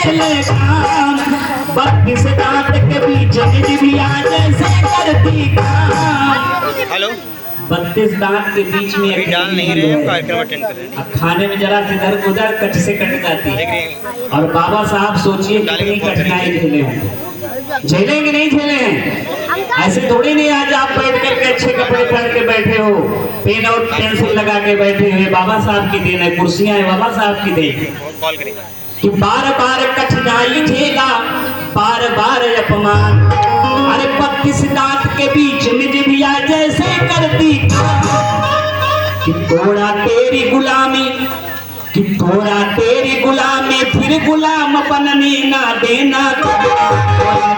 ले काम, 32 दांत के बीच में जिभिया जैसे करती काम। हेलो 32 दांत के बीच में अभी डाल नहीं रहे हैं, कार्यक्रम अटेंड कर रहे हैं। अब खाने में जरा इधर उधर कट से कट जाती है। और बाबा साहब सोचिए कितनी कठिनाई झेले होंगे, झेलेंगे नहीं झेले हैं। ऐसे थोड़ी नहीं आज आप बैठ करके अच्छे कपड़े पहन के बैठे हो, पेन और पेंसिल लगा के बैठे हुए, बाबा साहब की देन है, कुर्सियां है बाबा साहब की देन कॉल करिए कि बार बार कठिनाई झेला, बार बार अपमान। अरे 32 दांत के बीच में जिभिया जैसे करती कि तोड़ा तेरी गुलामी, कि तोड़ा तेरी गुलामी, फिर गुलाम बनने ना देना। तोड़ा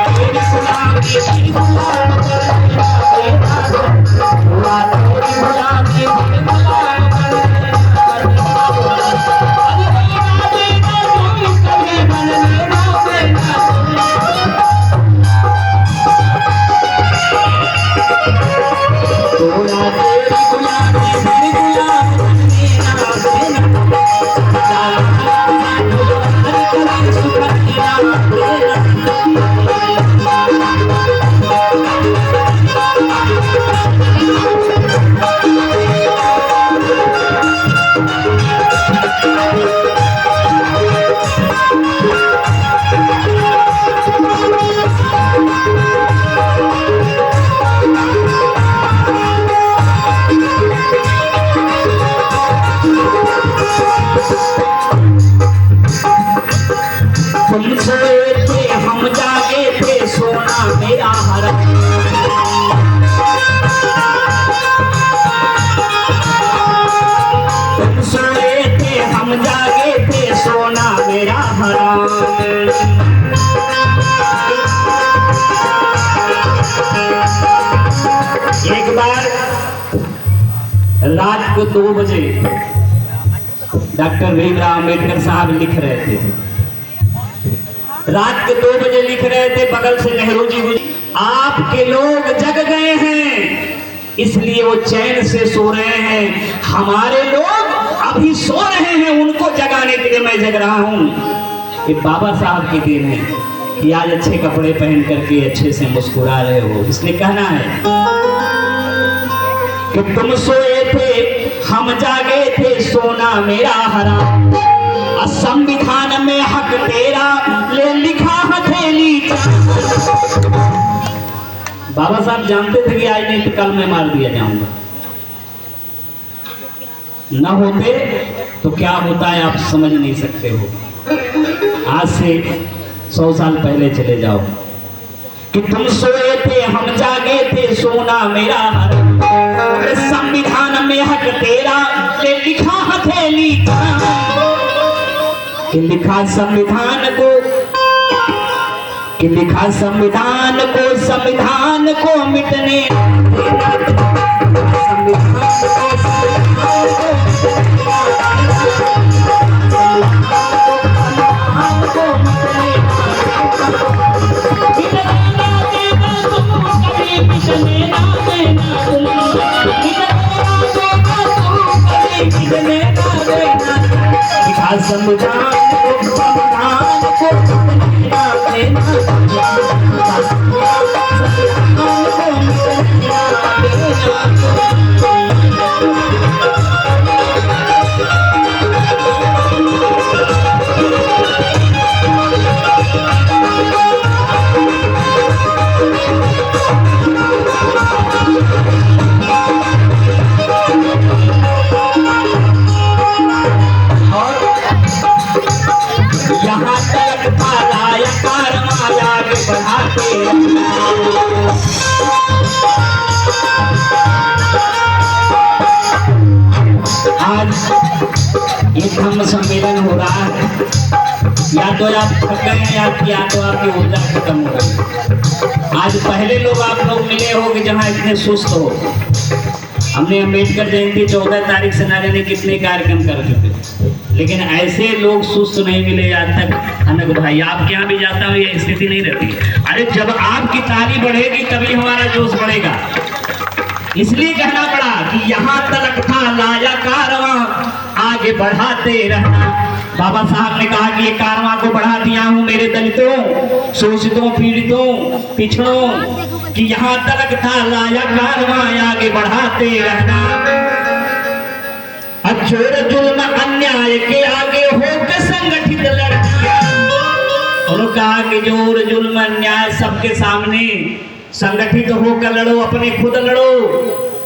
तेरी गुलामी, फिर गुलाम बनने ना देना। तोड़ा तेरी गुलामी, फिर गुलाम बनने ना तुम सोए थे हम जागे थे, सोना मेरा हरा। तुम सोए थे हम जागे थे, सोना मेरा हरा। एक बार रात को 2 बजे डॉक्टर भीमराव अम्बेडकर साहब लिख रहे थे, रात के 2 बजे लिख रहे थे, बगल से नेहरू जी गुजरे। आपके लोग जग गए हैं इसलिए वो चैन से सो रहे हैं, हमारे लोग अभी सो रहे हैं, उनको जगाने के लिए मैं जग रहा हूँ। ये बाबा साहब की देन है कि आज अच्छे कपड़े पहन करके अच्छे से मुस्कुरा रहे हो। इसलिए कहना है कि तुम सोए थे हम जागे थे, सोना मेरा हरा। संविधान में हक तेरा ले लिखा हथेली। बाबा साहब जानते थे कि आज नहीं तो कल मैं मार दिया जाऊंगा। न होते तो क्या होता है आप समझ नहीं सकते हो। आज से 100 साल पहले चले जाओ कि तुम सोए थे हम जागे थे, सोना मेरा हरा। संविधान में हक तेरा ले लिखा हथेली। कि लिखा संविधान को, कि लिखा संविधान को, संविधान को मिटने संविधान ये धम्म सम्मेलन हो रहा है, या तो आप थक गए हैं या तो आपकी ऊर्जा खत्म हो गई। आज पहले लोग आप लोग मिले हो कि जहाँ इतने सुस्त हो। हमने अम्बेडकर जयंती 14 तारीख से ना जाने कितने कार्यक्रम कर चुके, लेकिन ऐसे लोग सुस्त नहीं मिले आज तक। अनक भाई आपके यहाँ भी जाता हूँ ये स्थिति नहीं रहती। अरे जब आपकी ताली बढ़ेगी तभी हमारा जोश बढ़ेगा। इसलिए कहना पड़ा कि यहाँ तलक था लाया कारवां, आगे बढ़ाते रहना। बाबा साहब ने कहा कि ये कारवां को बढ़ा दिया हूं मेरे दलितों, शोषितों, पीड़ितों, पिछड़ों, कि यहाँ तलक था लाया कारवां, आगे बढ़ाते रहना। चोर जुल्म अन्याय के आगे होकर संगठित लड़ना। उन्होंने कहा कि जोर जुल्म अन्याय सबके सामने संगठित होकर लड़ो, अपने खुद लड़ो,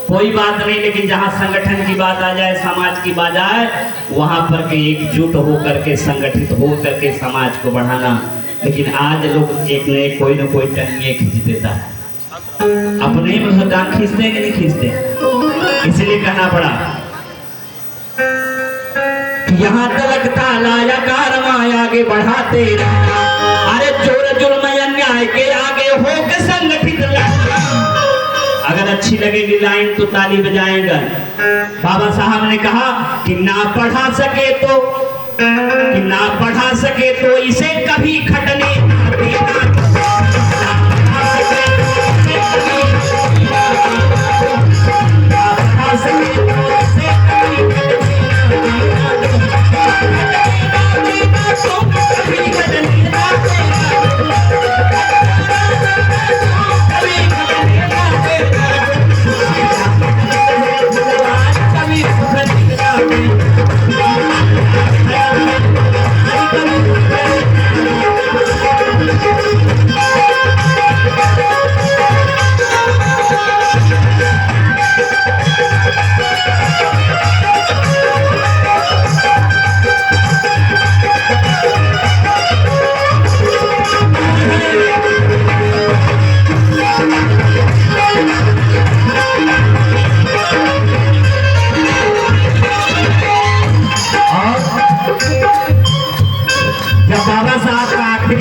कोई बात नहीं, लेकिन जहां संगठन की बात आ जाए, समाज की बात आए, वहां पर के एकजुट होकर के, संगठित होकर के समाज को बढ़ाना। लेकिन आज लोग एक न एक कोई न कोई टंगिए खींच देता है, अपने में से टांग खींचते हैं कि नहीं खींचते। इसलिए कहना पड़ा यहाँ तलक था लाया कारवां, आगे बढ़ाते रहना। अरे चोर जुल्म अन्याय के आगे होकर संगठित लड़ना। अगर अच्छी लगेगी लाइन तो ताली बजाएगा। बाबा साहब ने कहा कि ना पढ़ा सके तो इसे कभी खटने ना देना।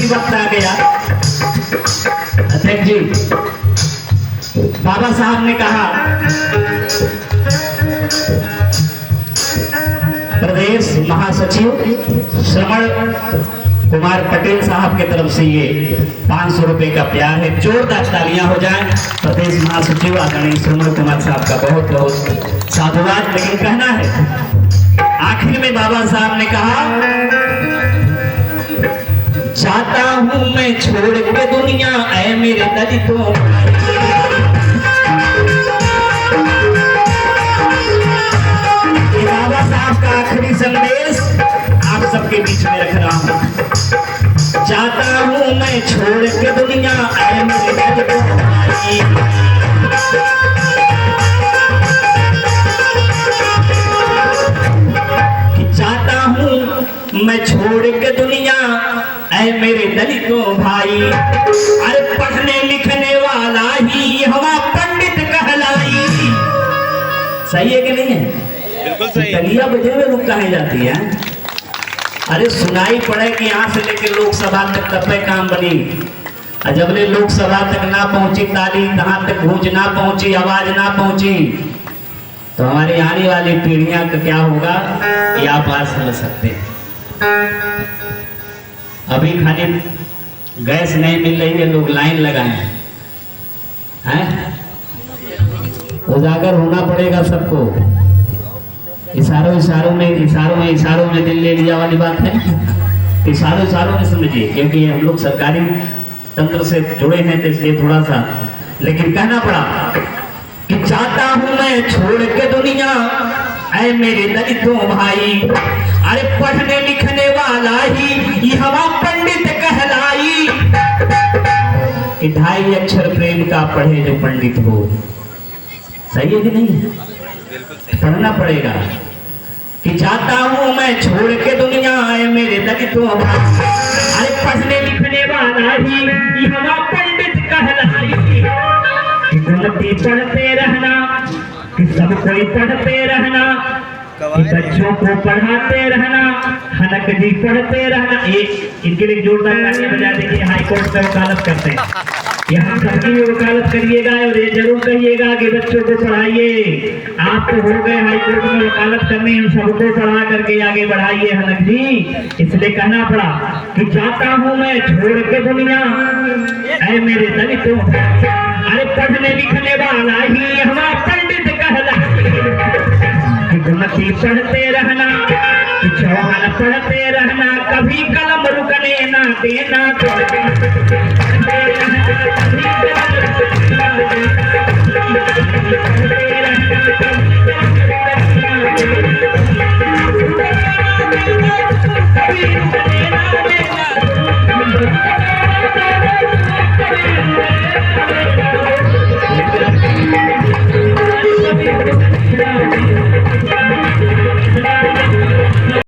वक्त आ गया अध्यक्ष जी, बाबा साहब ने कहा प्रदेश महासचिव श्रवण कुमार पटेल साहब की तरफ से ये 500 रुपए का प्यार है। जोरदार तालियां हो जाए प्रदेश महासचिव आदरणीय श्रवण कुमार साहब का बहुत बहुत साधुवाद। लेकिन कहना है आखिर में बाबा साहब ने कहा चाहता हूं मैं छोड़ के दुनिया ऐ मेरे दलितों। बाबा साहब का आखिरी संदेश आप सबके बीच में रख रहा हूं। चाहता हूं मैं छोड़ के दुनिया ऐ मेरे दलितों। चाहता हूं मैं छोड़ के दुनिया ऐ मेरे दलितों भाई। अरे पढ़ने लिखने वाला ही हवा पंडित कहलाई। सही है कि नहीं है? बिल्कुल सही। तलिया बजे में लोग कहे जाती है। अरे सुनाई पड़े कि यहाँ से लेके लोकसभा तक तब काम बनी, जब ले लोकसभा तक ना पहुंची ताली, कहाँ तक गूंज ना पहुंची, आवाज ना पहुंची, तो हमारी आने वाली पीढ़ियां का क्या होगा ये आप आज समझ सकते हैं। अभी खाली गैस नहीं मिल रही है, लोग लाइन लगाए हैं। उजागर होना पड़ेगा सबको। इशारों में दिल ले लिया वाली बात है। इशारों में समझिए, क्योंकि हम लोग सरकारी तंत्र से जुड़े हैं तो इसलिए थोड़ा सा। लेकिन कहना पड़ा कि चाहता हूं मैं छोड़ के दुनिया ऐ मेरे दलितों भाई। अरे पढ़ने लिखने वाला ही ये हवा पंडित कहलाई। कि 2.5 अक्षर प्रेम का पढ़े जो पंडित हो। सही है कि नहीं? पढ़ना पड़ेगा कि चाहता हूं मैं छोड़ के दुनिया ऐ मेरे दलितों भाई। अरे पढ़ने लिखने वाला ही ये हवा पंडित कहलाई। कि पढ़ते रहना, कि सब कोई पढ़ते रहना, कि बच्चों को पढ़ाते रहना, हनक जी पढ़ते रहना। इनके लिए जोरदार तालियां बजा दीजिए। हाई कोर्ट में वकालत करते हैं, यहाँ सबकी भी वकालत करिएगा और ये जरूर कहिएगा कि बच्चों को पढ़ाइए। आप तो हो गए हाई कोर्ट में वकालत करने, इन सबको पढ़ा करके आगे बढ़ाइए हनक जी। इसलिए कहना पड़ा कि चाहता हूं मैं छोड़ के दुनिया ऐ मेरे दलितों। अरे पढ़ने लिखने वाला ही हमारा पंडित कहला। कि पढ़ते रहना, पढ़ते रहना कभी कलम रुकने ना देना तुझे